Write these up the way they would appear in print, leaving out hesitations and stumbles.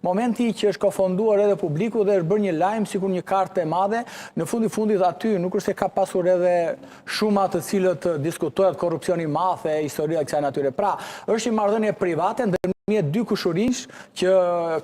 momenti që është kofonduar edhe publiku dhe është bërë një lajm sikur një kartë e madhe, në fundit aty nuk është se ka pasur edhe shuma të cilët diskutohet korrupsioni i madh e historia e kësaj natyre. Pra, është një marrëdhënie private ndërmjet dy kushërinj që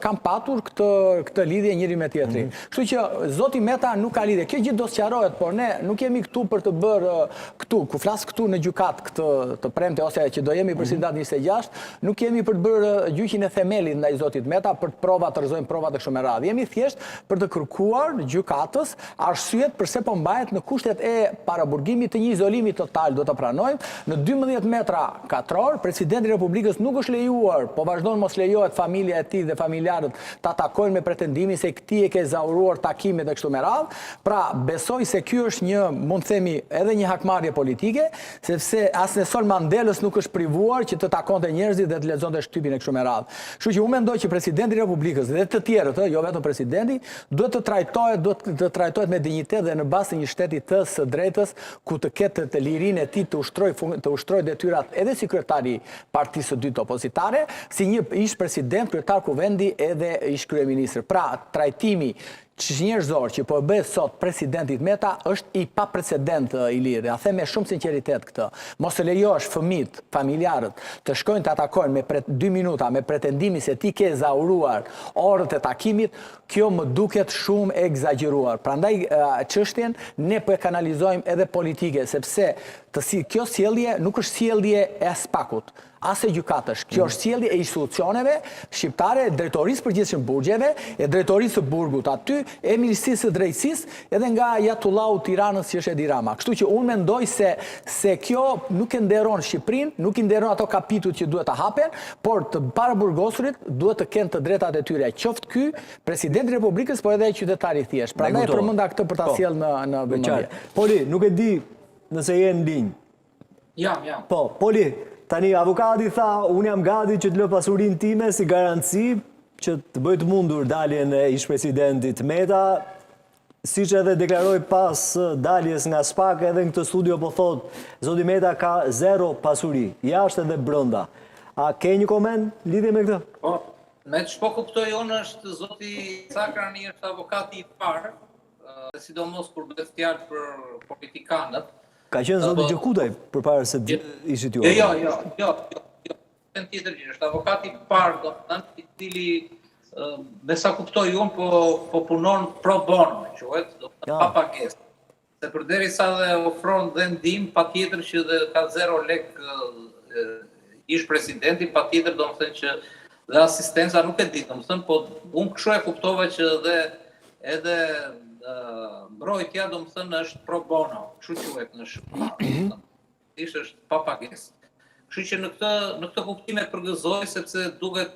kanë patur këtë lidhje njëri me tjetrin. Kështu që zoti Meta nuk ka lidhje. Kjo gjithë do sqarohet, por ne nuk jemi këtu për të bërë këtu, ku flas këtu në gjykat të premte ose që do jemi për datë 26, nuk jemi për të bërë gjyqin e themelit ndaj zotit Meta për të rrëzojmë provat e kështu me radhë. Jemi thjesht për të kërkuar gjykatës arsyet pse po mbahet në kushtet e paraburgimit të një izolimi total, do të pranojmë. Në 12 metra katror, presidenti i Republikës nuk është lejuar, po vazhdon mos lejohet familja e tij dhe familjarët ta takojnë me pretendimin se këtij e ke zauruar takimet e kështu me radhë. Pra, besoj se ky është një, mund të themi, edhe një hakmarrje politike, sepse as Nelson Mandelës nuk është privuar që të takonte njerëzit dhe të lexonte shtypin e kështu me radhë. Kështu që unë mendoj që presidenti i Republikës dhe të tjerët, jo vetëm presidenti, duhet të trajtohet me dinjitet dhe në bazë të një shteti të së drejtës, ku të ketë të lirinë e tij të ushtrojë detyrat edhe si kryetari partisë së dytë opozitare, si një ish president, kryetar kuvendi edhe ish kryeministër. Pra, trajtimi njerëzor që po bëhet sot presidentit Meta është i paprecedent, Ilir. Ja them me shumë sinqeritet këtë. Mos e lejosh fëmijët, familjarët të shkojnë të atakojnë me 2 minuta me pretendimin se ti ke zauruar orët e takimit, kjo më duket shumë egzageruar. Prandaj çështjen ne po e kanalizojmë edhe politike, sepse kjo sjellje nuk është sjellje e spakut, as e gjykatësh. Kjo është sjellje e institucioneve shqiptare, drejtorisë përgjithshme burgjeve, e drejtorisë së burgut aty, e Ministrisë së Drejtësisë, edhe nga Jatullau Tiranës që është Edi Rama. Kështu që unë mendoj se kjo nuk e nderon Shqipërinë, nuk i nderon ato kapitujt që duhet të hapen, por të paraburgosurit duhet të kenë të drejtat e tyre. Qoftë ky presidenti i Republikës, po edhe qytetari thjesht. Prandaj përmenda këtë për ta sjellë në vëmendje. Poli, nuk e di nëse je në linjë. Jam. Po, Poli, tani avokati tha, unë jam gati që të lë pasurinë time si garanci që të bëjt mundur daljen e ish-presidentit Meta, siç edhe deklaroi pas daljes nga SPAK, edhe në këtë studio po thot, zoti Meta ka 0 pasuri, jashtë edhe brenda. A ke një koment lidhje me këtë? Po, me që po kuptoj unë është zoti Cakrani është avokati i parë, sidomos kur bëhet fjalë për politikanët. Ka qenë zoti Gjokutaj përpara se ishit ju? Jo. Tjetër gjë, është avokati i parë, do të thënë, i cili me sa kuptoj unë po punon pro bono, quhet, do të thënë pa pagesë. Se përderisa dhe ofron dhe ndihmë, patjetër që dhe ka 0 lek ish presidenti, patjetër do të thënë që dhe asistenca nuk e di, do të thënë, po unë kështu e kuptova që edhe mbrojtja do të thënë është pro bono, kështu quhet në shqip. Është pa pagesë. Kështu që në këtë kuptim e përgëzoj, sepse duket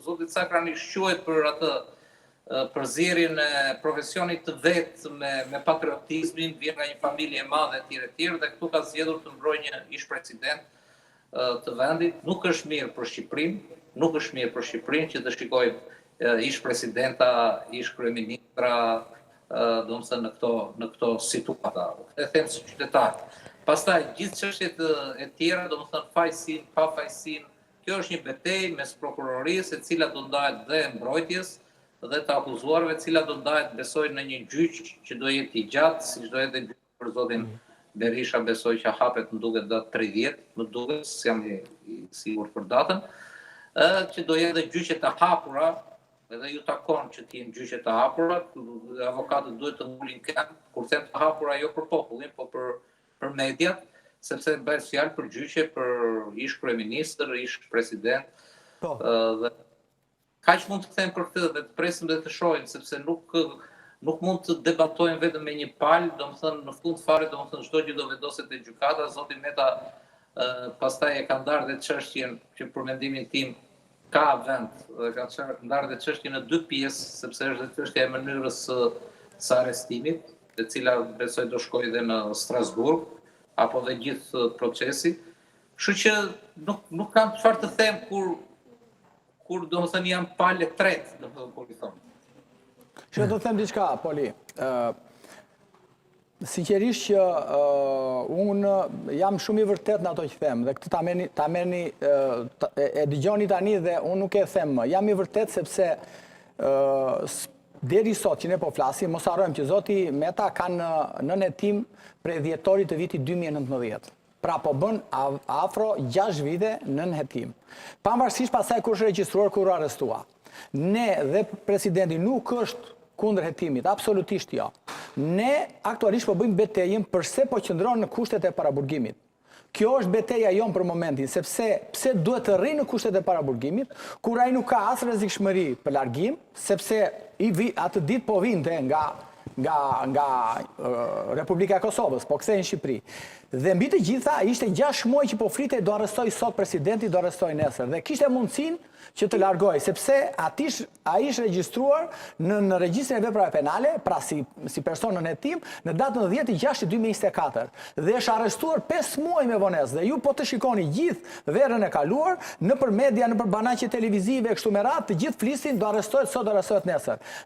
zoti Cakrani shquhet për atë përzierjen e profesionit të vet me patriotizmin, vjen nga një familje e madhe etj, dhe këtu ka zgjedhur të mbrojë një ish president të vendit. Nuk është mirë për Shqipërinë, që të shikojmë ish presidenta, ish kryeministra, do të thënë në këto situata. E them si qytetar. Pastaj gjithë çështjet e tjera, do të thënë fajsin, pa fajsin, kjo është një betejë mes prokurorisë, e cila do ndahet dhe mbrojtjes dhe të akuzuarve, e cila do ndahet besoj në një gjyq që do jetë i gjatë, siç do jetë gjyq për zotin Berisha, besoj që hapet më duket datë 30, më duket, s'jam i sigurt për datën, që do jetë gjyqe të hapura, edhe ju takon që t'jenë gjyqe të hapura, avokatët duhet të ngulin këmbë, kur them të hapura jo për popullin, po për mediat, sepse bëhet fjalë për gjyqe për ish kryeministër, ish president. Dhe kaq mund të them për këtë dhe të presim dhe të shohim, sepse nuk mund të debatojmë vetëm me një palë, domethënë në fund fare, domethënë çdo gjë do vendoset te gjykata. Zoti Meta pastaj e ka ndarë dhe çështjen që për mendimin tim ka vend, dhe ka ndarë dhe çështjen në 2 pjesë, sepse është dhe çështja e mënyrës së arrestimit, e cila besoj do shkojë edhe në Strasburg, apo dhe gjithë procesi. Kështu që nuk kam çfarë të them kur domethënë jam palë tretë, domethënë kur i them. Që do të them diçka, Poli. Sinqerisht që unë jam shumë i vërtet në ato që them, dhe këtë ta merrni, e dëgjoni tani dhe unë nuk e them më. Jam i vërtet sepse deri sot që ne po flasim, mos harrojmë që zoti Meta kanë nën hetim prej dhjetorit të vitit 2019. Pra po bën afro 6 vite nën hetim. Pavarësisht pasaj kush regjistruar, kur arrestua. Ne dhe presidenti nuk është kundër hetimit, absolutisht jo. Ne aktualisht po bëjmë betejën përse po qëndron në kushtet e paraburgimit. Kjo është beteja jonë për momentin, sepse pse duhet të rrinë në kushtet e paraburgimit, kur ai nuk ka as rrezikshmëri për largim, sepse atë ditë po vinte nga Republika e Kosovës, po kthehej në Shqipëri. Dhe mbi të gjitha ishte 6 muaj që po flitej do arrestoj sot presidenti, do arrestoj nesër. Dhe kishte mundësinë që të largoj, sepse ai ishte regjistruar në regjistrin e veprave penale, pra si person në hetim, në datën 10/6/2024. Dhe është arrestuar 5 muaj me vonesë. Dhe ju po të shikoni gjithë verën e kaluar, nëpër media, nëpër banaqe televizive, kështu me radhë, të gjithë flisin do arrestohet sot, do arrestohet nesër.